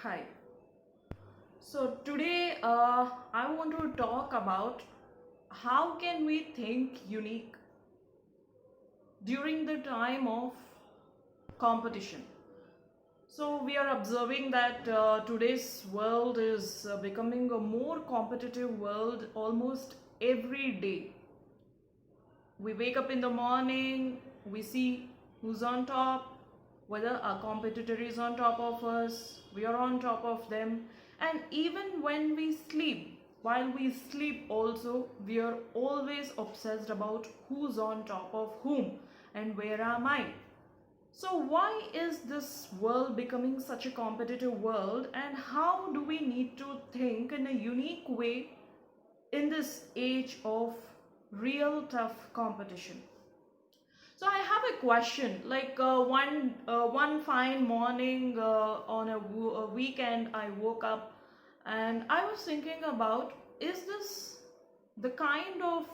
Hi. So today I want to talk about how can we think unique during the time of competition. So we are observing that today's world is becoming a more competitive world almost every day. We wake up in the morning, we see who's on top, whether our competitor is on top of us, we are on top of them, and even when we sleep, while we sleep also, we are always obsessed about who's on top of whom and where am I. So why is this world becoming such a competitive world, and how do we need to think in a unique way in this age of real tough competition? So I have a question. Like one fine morning on a weekend, I woke up and I was thinking about, is this the kind of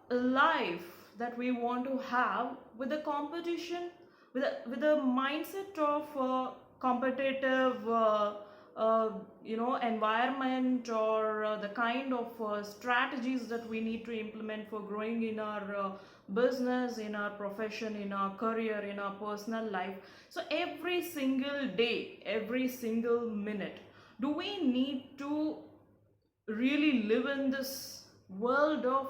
life that we want to have with the competition, with a mindset of competitive environment, or the kind of strategies that we need to implement for growing in our business, in our profession, in our career, in our personal life. So every single day, every single minute, do we need to really live in this world of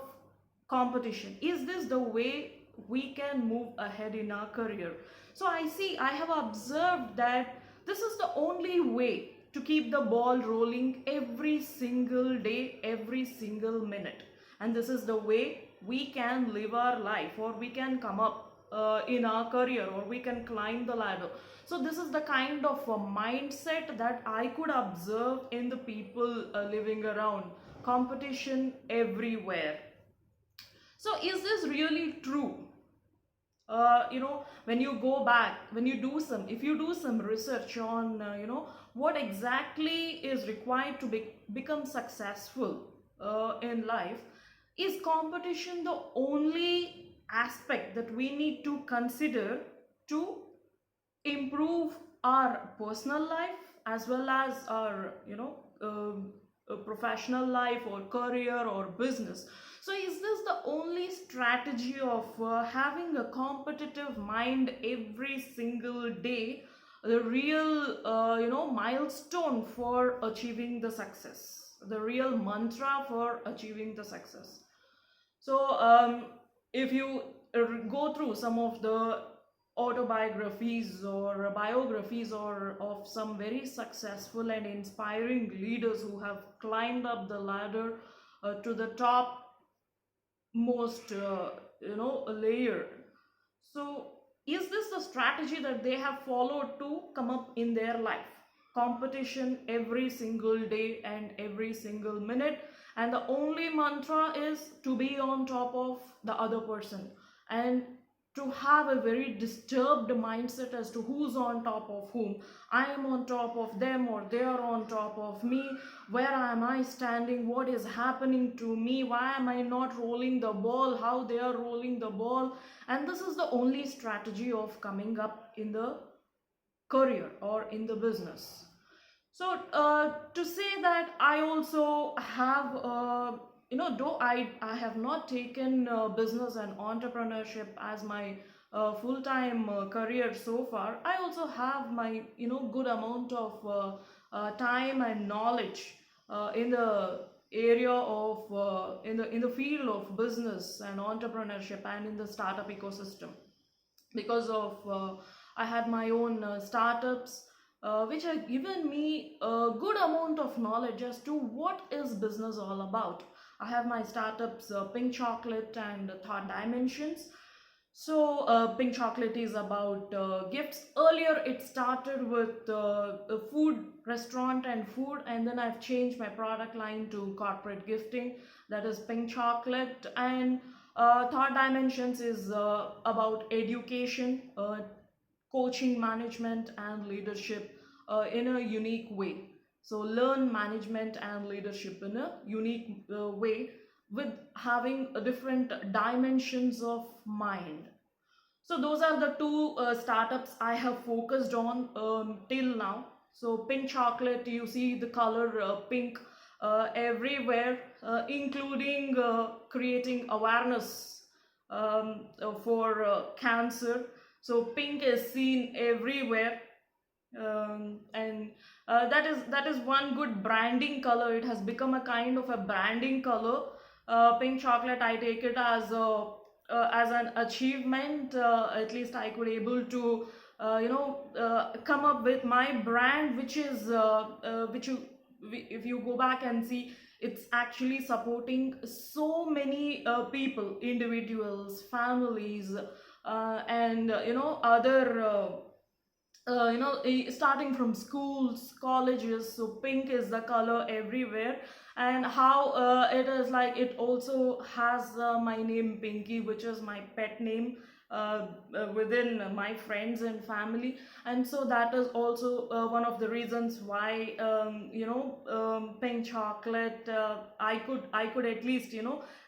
competition? Is this the way we can move ahead in our career? So I have observed that this is the only way to keep the ball rolling every single day, every single minute. And this is the way we can live our life, or we can come up in our career, or we can climb the ladder. So this is the kind of a mindset that I could observe in the people living around. Competition everywhere. So is this really true? When you go back, when you do some, if you do some research on, what exactly is required to become successful in life, is competition the only aspect that we need to consider to improve our personal life as well as our professional life or career or business? So is this the only strategy of having a competitive mind every single day, the real milestone for achieving the success, the real mantra for achieving the success? So if you go through some of the autobiographies or biographies or of some very successful and inspiring leaders who have climbed up the ladder to the top most layer. So is this the strategy that they have followed to come up in their life? Competition every single day and every single minute, and the only mantra is to be on top of the other person, and to have a very disturbed mindset as to who's on top of whom. I am on top of them, or they are on top of me. Where am I standing? What is happening to me? Why am I not rolling the ball? How they are rolling the ball? And this is the only strategy of coming up in the career or in the business. So to say that I also have, though I have not taken business and entrepreneurship as my full-time career so far, I also have my good amount of time and knowledge in the area of in the field of business and entrepreneurship and in the startup ecosystem, because of I had my own startups which have given me a good amount of knowledge as to what is business all about. I have my startups, Pink Chocolate and Thought Dimensions. So Pink Chocolate is about gifts. Earlier it started with a food restaurant and food, and then I've changed my product line to corporate gifting, that is Pink Chocolate. And Thought Dimensions is about education, coaching, management, and leadership in a unique way. So learn management and leadership in a unique way, with having different dimensions of mind. So those are the two startups I have focused on till now. So Pink Chocolate, you see the color pink everywhere, including creating awareness for cancer. So pink is seen everywhere, and that is one good branding color. It has become a kind of a branding color. Pink chocolate, I take it as an achievement. At least I could able to come up with my brand, which is which you if you go back and see, it's actually supporting so many people, individuals, families, and other starting from schools, colleges. So pink is the color everywhere. And how it is like, it also has my name Pinky, which is my pet name within my friends and family. And so that is also one of the reasons why pink chocolate, I could at least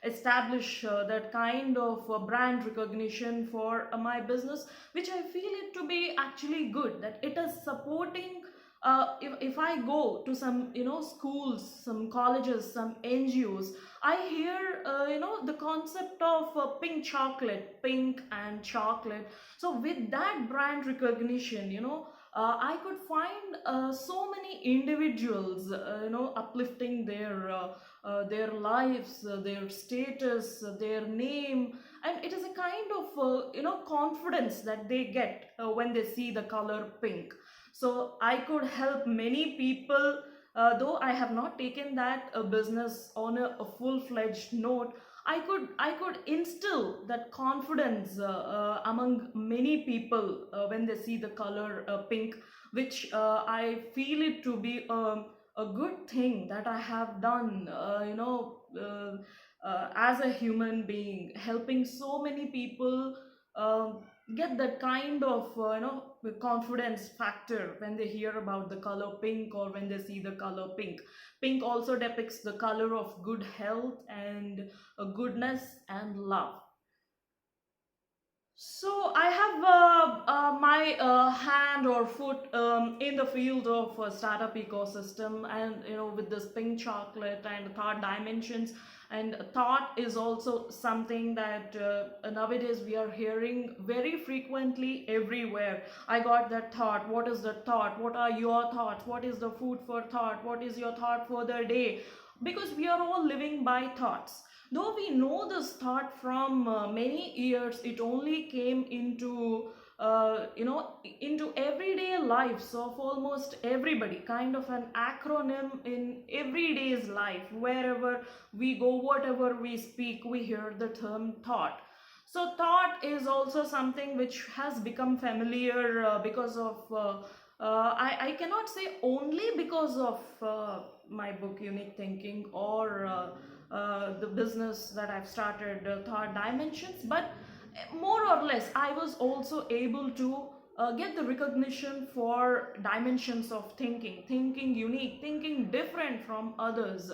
establish that kind of brand recognition for my business, which I feel it to be actually good, that it is supporting. If I go to some schools, some colleges, some NGOs, I hear the concept of pink chocolate, pink and chocolate. So with that brand recognition, I could find so many individuals uplifting their lives, their status, their name. And it is a kind of confidence that they get when they see the color pink. So I could help many people, though I have not taken that business on a full-fledged note. I could instill that confidence among many people when they see the color pink, which I feel it to be a good thing that I have done, as a human being, helping so many people get that kind of confidence factor when they hear about the color pink, or when they see the color pink. Pink also depicts the color of good health and goodness and love. So I have my hand or foot in the field of startup ecosystem, and with this pink chocolate and thought dimensions. And thought is also something that nowadays we are hearing very frequently everywhere. I got that thought. What is the thought? What are your thoughts? What is the food for thought? What is your thought for the day? Because we are all living by thoughts. Though we know this thought from many years, it only came into everyday lives of almost everybody, kind of an acronym in everyday's life. Wherever we go, whatever we speak, we hear the term thought. So thought is also something which has become familiar because of I cannot say only because of my book Unique Thinking, or the business that I've started, Thought Dimensions, but more or less I was also able to get the recognition for dimensions of thinking unique, thinking different from others.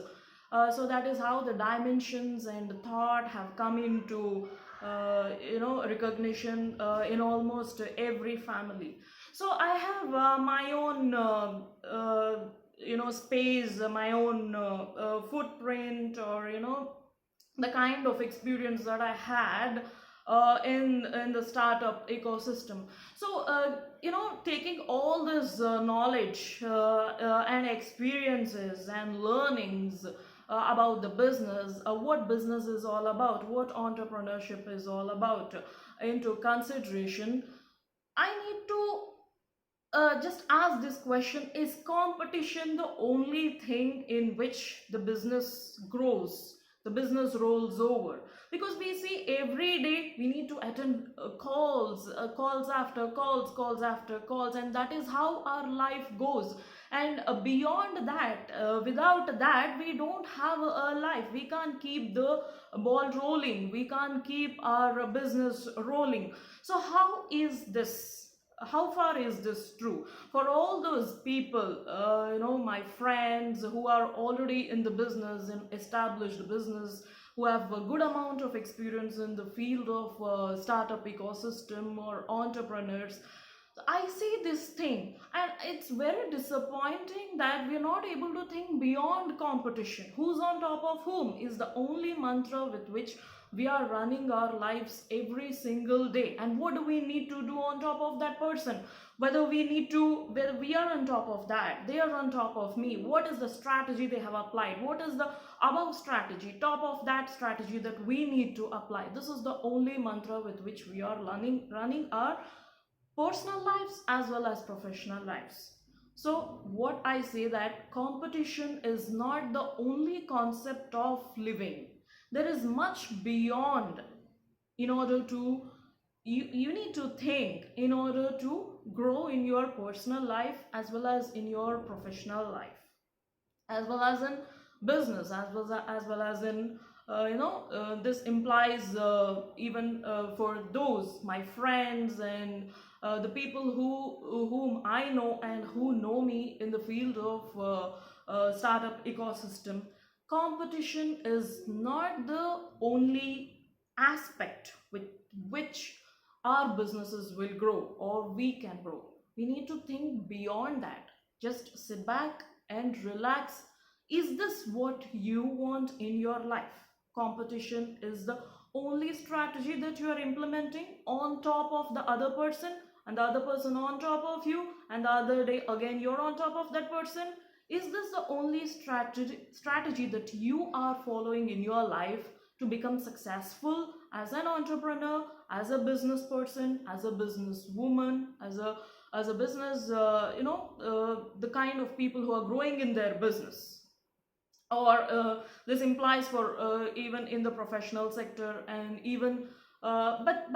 So that is how the dimensions and thought have come into recognition in almost every family. So I have my own space, my own footprint, or the kind of experience that I had in the startup ecosystem. So taking all this knowledge and experiences and learnings about the business, what business is all about, what entrepreneurship is all about, into consideration, I need to just ask this question: is competition the only thing in which the business grows, the business rolls over? Because we see every day we need to attend calls after calls, calls after calls, and that is how our life goes. And beyond that, without that, we don't have a life. We can't keep the ball rolling, we can't keep our business rolling. So how far is this true for all those people, my friends who are already in the business, in established business, who have a good amount of experience in the field of startup ecosystem or entrepreneurs. I see this thing, and it's very disappointing that we're not able to think beyond competition. Who's on top of whom is the only mantra with which we are running our lives every single day. And what do we need to do on top of that person? Whether we are on top of that, they are on top of me. What is the strategy they have applied? What is the above strategy, top of that strategy that we need to apply? This is the only mantra with which we are running our personal lives as well as professional lives. So what I say, that competition is not the only concept of living. There is much beyond. In order to you need to think in order to grow in your personal life as well as in your professional life, as well as in business, as well as in this implies even for those my friends and the people whom I know and who know me in the field of startup ecosystem. Competition is not the only aspect with which our businesses will grow or we can grow. We need to think beyond that. Just sit back and relax. Is this what you want in your life? Competition is the only strategy that you are implementing on top of the other person, and the other person on top of you, and the other day again you're on top of that person. Is this the only strategy that you are following in your life to become successful as an entrepreneur, as a business person, as a business woman, as a business, the kind of people who are growing in their business? Or this implies for even in the professional sector, and even but